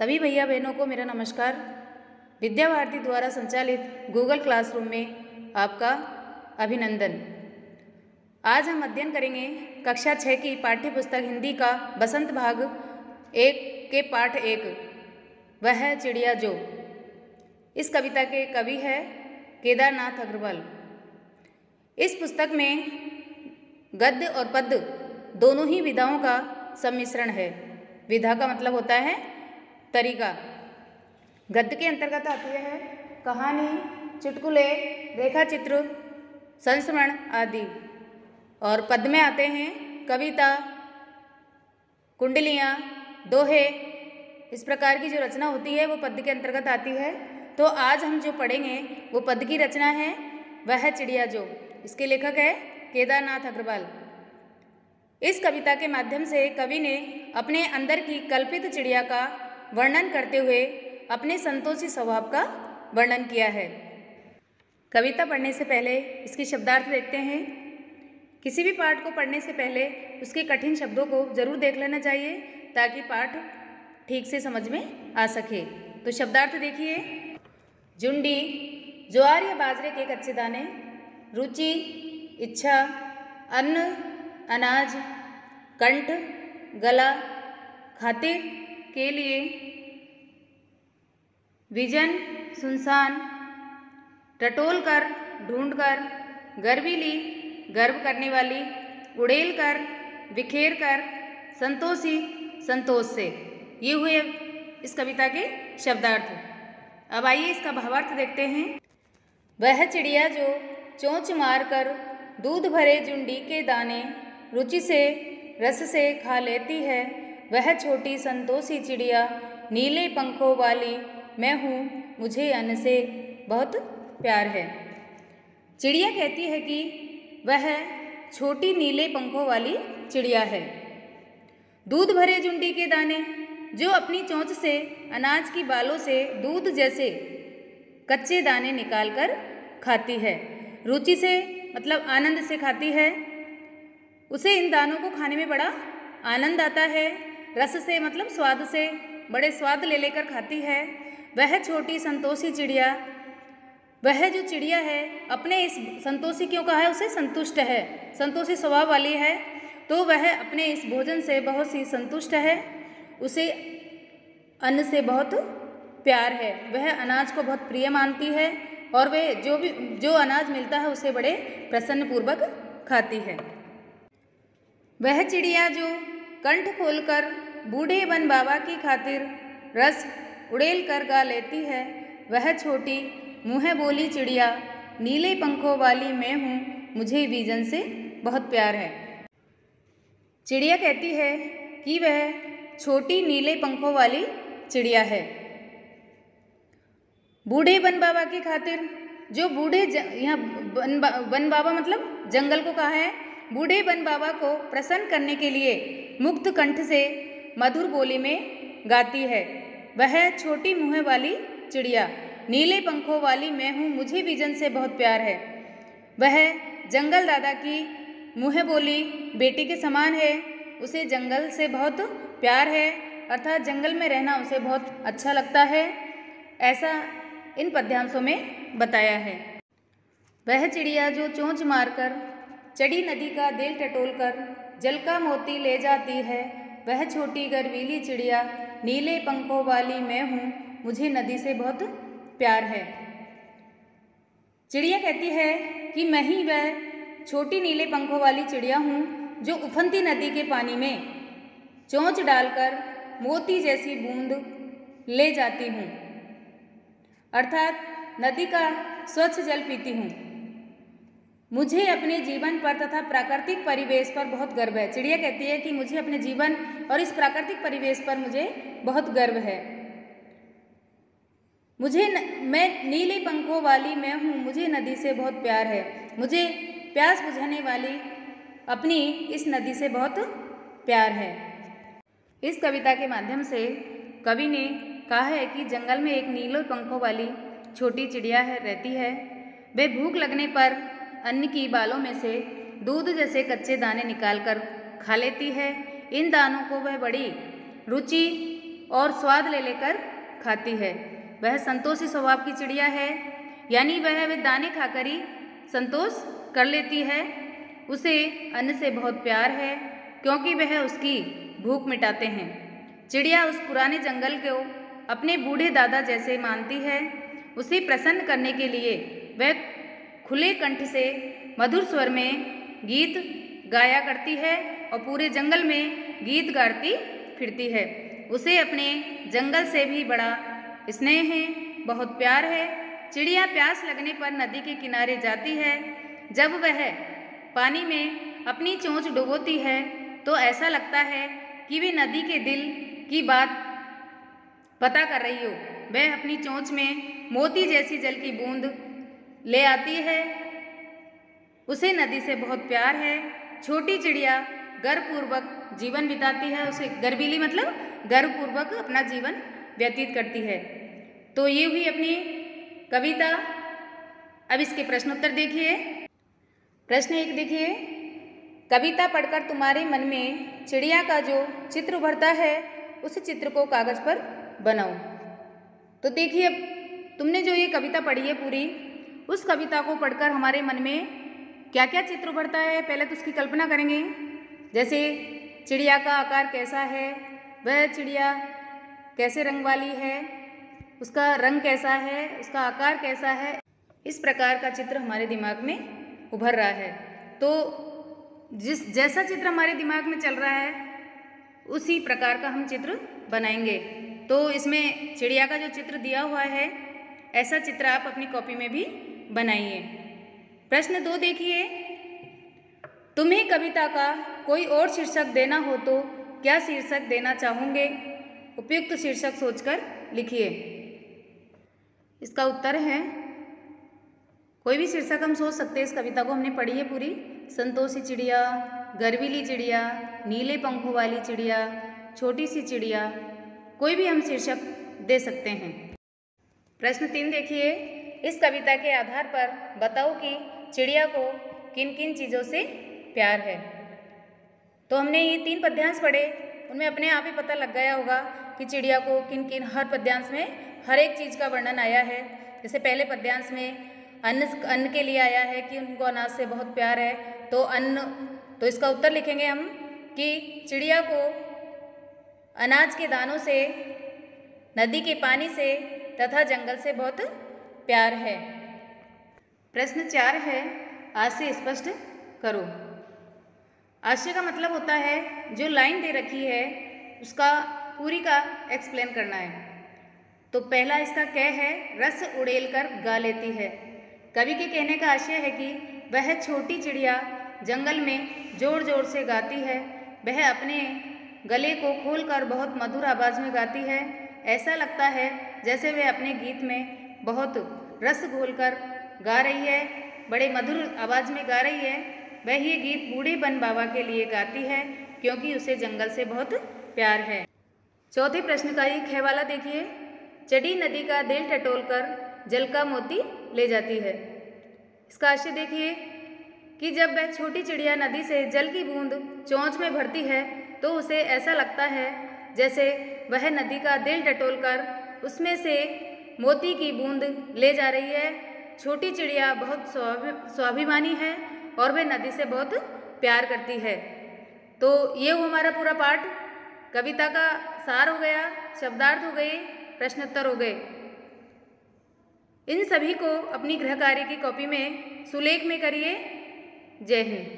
सभी भैया बहनों को मेरा नमस्कार। विद्या भारती द्वारा संचालित गूगल क्लासरूम में आपका अभिनंदन। आज हम अध्ययन करेंगे कक्षा 6 की पाठ्य पुस्तक हिंदी का बसंत भाग 1 के पाठ 1 वह है चिड़िया जो। इस कविता के कवि है केदारनाथ अग्रवाल। इस पुस्तक में गद्य और पद्य दोनों ही विधाओं का सम्मिश्रण है। विधा का मतलब होता है तरीका। गद्य के अंतर्गत आती है कहानी, चुटकुले, रेखा चित्र, संस्मरण आदि, और पद्य में आते हैं कविता, कुंडलियाँ, दोहे। इस प्रकार की जो रचना होती है वो पद्य के अंतर्गत आती है। तो आज हम जो पढ़ेंगे वो पद्य की रचना है वह चिड़िया जो। इसके लेखक है केदारनाथ अग्रवाल। इस कविता के माध्यम से कवि ने अपने अंदर की कल्पित चिड़िया का वर्णन करते हुए अपने संतोषी स्वभाव का वर्णन किया है। कविता पढ़ने से पहले इसकी शब्दार्थ देखते हैं। किसी भी पाठ को पढ़ने से पहले उसके कठिन शब्दों को जरूर देख लेना चाहिए ताकि पाठ ठीक से समझ में आ सके। तो शब्दार्थ देखिए। जुंडी, ज्वार या बाजरे के कच्चे दाने। रुचि, इच्छा। अन्न, अनाज। कंठ, गला। खातिर, के लिए। विजन, सुनसान। टटोल कर, ढूंढ कर। गर्वीली, गर्व करने वाली। उड़ेल कर, बिखेर कर। संतोषी, संतोष से। ये हुए इस कविता के शब्दार्थ। अब आइए इसका भावार्थ देखते हैं। वह चिड़िया जो चोंच मार कर दूध भरे जुंडी के दाने रुचि से रस से खा लेती है, वह छोटी संतोषी चिड़िया नीले पंखों वाली मैं हूँ, मुझे अन्न से बहुत प्यार है। चिड़िया कहती है कि वह छोटी नीले पंखों वाली चिड़िया है। दूध भरे जुंडी के दाने, जो अपनी चोंच से अनाज की बालों से दूध जैसे कच्चे दाने निकालकर खाती है। रुचि से मतलब आनंद से खाती है। उसे इन दानों को खाने में बड़ा आनंद आता है। रस से मतलब स्वाद से बड़े स्वाद ले लेकर खाती है। वह छोटी संतोषी चिड़िया, वह जो चिड़िया है अपने इस संतोषी क्यों कहा है, उसे संतुष्ट है, संतोषी स्वभाव वाली है। तो वह अपने इस भोजन से बहुत सी संतुष्ट है। उसे अन्न से बहुत प्यार है। वह अनाज को बहुत प्रिय मानती है और वह जो अनाज मिलता है उसे बड़े प्रसन्न पूर्वक खाती है। वह चिड़िया जो कंठ खोलकर बूढ़े वन बाबा की खातिर रस उड़ेल कर गा लेती है, वह छोटी मुँह बोली चिड़िया नीले पंखों वाली मैं हूँ, मुझे बीजन से बहुत प्यार है। चिड़िया कहती है कि वह छोटी नीले पंखों वाली चिड़िया है। बूढ़े वन बाबा की खातिर, जो बूढ़े यहाँ वन बाबा मतलब जंगल को कहा है, बूढ़े वन बाबा को प्रसन्न करने के लिए मुक्त कंठ से मधुर बोली में गाती है। वह छोटी मुँह वाली चिड़िया नीले पंखों वाली मैं हूँ, मुझे विजन से बहुत प्यार है। वह जंगल दादा की मुँह बोली बेटी के समान है। उसे जंगल से बहुत प्यार है, अर्थात जंगल में रहना उसे बहुत अच्छा लगता है, ऐसा इन पद्यांशों में बताया है। वह चिड़िया जो चोंच मारकर चढ़ी नदी का देल टटोल कर जल का मोती ले जाती है, वह छोटी गर्वीली चिड़िया नीले पंखों वाली मैं हूँ, मुझे नदी से बहुत प्यार है। चिड़िया कहती है कि मैं ही वह छोटी नीले पंखों वाली चिड़िया हूँ जो उफनती नदी के पानी में चोंच डालकर मोती जैसी बूंद ले जाती हूँ, अर्थात नदी का स्वच्छ जल पीती हूँ। मुझे अपने जीवन पर तथा प्राकृतिक परिवेश पर बहुत गर्व है। चिड़िया कहती है कि मुझे अपने जीवन और इस प्राकृतिक परिवेश पर मुझे बहुत गर्व है। मैं नीले पंखों वाली मैं हूँ, मुझे नदी से बहुत प्यार है। मुझे प्यास बुझाने वाली अपनी इस नदी से बहुत प्यार है। इस कविता के माध्यम से कवि ने कहा है कि जंगल में एक नीले पंखों वाली छोटी चिड़िया रहती है। वह भूख लगने पर अन्न की बालों में से दूध जैसे कच्चे दाने निकालकर खा लेती है। इन दानों को वह बड़ी रुचि और स्वाद ले लेकर खाती है। वह संतोषी स्वभाव की चिड़िया है, यानी वह दाने खाकर ही संतोष कर लेती है। उसे अन्न से बहुत प्यार है, क्योंकि वह उसकी भूख मिटाते हैं। चिड़िया उस पुराने जंगल को अपने बूढ़े दादा जैसे मानती है। उसे प्रसन्न करने के लिए वह खुले कंठ से मधुर स्वर में गीत गाया करती है और पूरे जंगल में गीत गाती फिरती है। उसे अपने जंगल से भी बड़ा स्नेह है, बहुत प्यार है। चिड़िया प्यास लगने पर नदी के किनारे जाती है। जब वह पानी में अपनी चोंच डुबोती है तो ऐसा लगता है कि वे नदी के दिल की बात पता कर रही हो। वह अपनी चोंच में मोती जैसी जल की बूंद ले आती है। उसे नदी से बहुत प्यार है। छोटी चिड़िया गर्वपूर्वक जीवन बिताती है। उसे गर्वीली मतलब गर्वपूर्वक अपना जीवन व्यतीत करती है। तो ये हुई अपनी कविता। अब इसके प्रश्नोत्तर देखिए। प्रश्न 1 देखिए, कविता पढ़कर तुम्हारे मन में चिड़िया का जो चित्र उभरता है उस चित्र को कागज पर बनाओ। तो देखिए, अब तुमने जो ये कविता पढ़ी है पूरी, उस कविता को पढ़कर हमारे मन में क्या क्या चित्र उभरता है, पहले तो उसकी कल्पना करेंगे। जैसे चिड़िया का आकार कैसा है, वह चिड़िया कैसे रंग वाली है, उसका रंग कैसा है, उसका आकार कैसा है, इस प्रकार का चित्र हमारे दिमाग में उभर रहा है। तो जैसा चित्र हमारे दिमाग में चल रहा है उसी प्रकार का हम चित्र बनाएंगे। तो इसमें चिड़िया का जो चित्र दिया हुआ है ऐसा चित्र आप अपनी कॉपी में भी बनाइए। प्रश्न 2 देखिए, तुम्हें कविता का कोई और शीर्षक देना हो तो क्या शीर्षक देना चाहोगे? उपयुक्त शीर्षक सोचकर लिखिए। इसका उत्तर है, कोई भी शीर्षक हम सोच सकते हैं। इस कविता को हमने पढ़ी है पूरी। संतोषी चिड़िया, गर्वीली चिड़िया, नीले पंखों वाली चिड़िया, छोटी सी चिड़िया, कोई भी हम शीर्षक दे सकते हैं। प्रश्न 3 देखिए, इस कविता के आधार पर बताओ कि चिड़िया को किन किन चीज़ों से प्यार है। तो हमने ये 3 पद्यांश पढ़े, उनमें अपने आप ही पता लग गया होगा कि चिड़िया को किन किन, हर पद्यांश में हर एक चीज़ का वर्णन आया है। जैसे पहले पद्यांश में अन्न के लिए आया है कि उनको अनाज से बहुत प्यार है, तो अन्न, तो इसका उत्तर लिखेंगे हम कि चिड़िया को अनाज के दानों से, नदी के पानी से तथा जंगल से बहुत प्यार है। प्रश्न 4 है, आशय स्पष्ट करो। आशय का मतलब होता है जो लाइन दे रखी है उसका पूरी का एक्सप्लेन करना है। तो पहला इसका क्या है, रस उड़ेल कर गा लेती है। कवि के कहने का आशय है कि वह छोटी चिड़िया जंगल में जोर जोर से गाती है। वह अपने गले को खोलकर बहुत मधुर आवाज़ में गाती है। ऐसा लगता है जैसे वह अपने गीत में बहुत रस घोलकर गा रही है, बड़े मधुर आवाज़ में गा रही है। वह ये गीत बूढ़े बन बाबा के लिए गाती है क्योंकि उसे जंगल से बहुत प्यार है। चौथे प्रश्न का ये ख वाला देखिए, चढ़ी नदी का दिल टटोल कर जल का मोती ले जाती है। इसका आशय देखिए कि जब वह छोटी चिड़िया नदी से जल की बूंद चोंच में भरती है तो उसे ऐसा लगता है जैसे वह नदी का दिल टटोलकर उसमें से मोती की बूंद ले जा रही है। छोटी चिड़िया बहुत स्वाभिमानी है और वह नदी से बहुत प्यार करती है। तो ये वो हमारा पूरा पाठ, कविता का सार हो गया, शब्दार्थ हो गए, प्रश्नोत्तर हो गए। इन सभी को अपनी गृह कार्य की कॉपी में सुलेख में करिए। जय हिंद।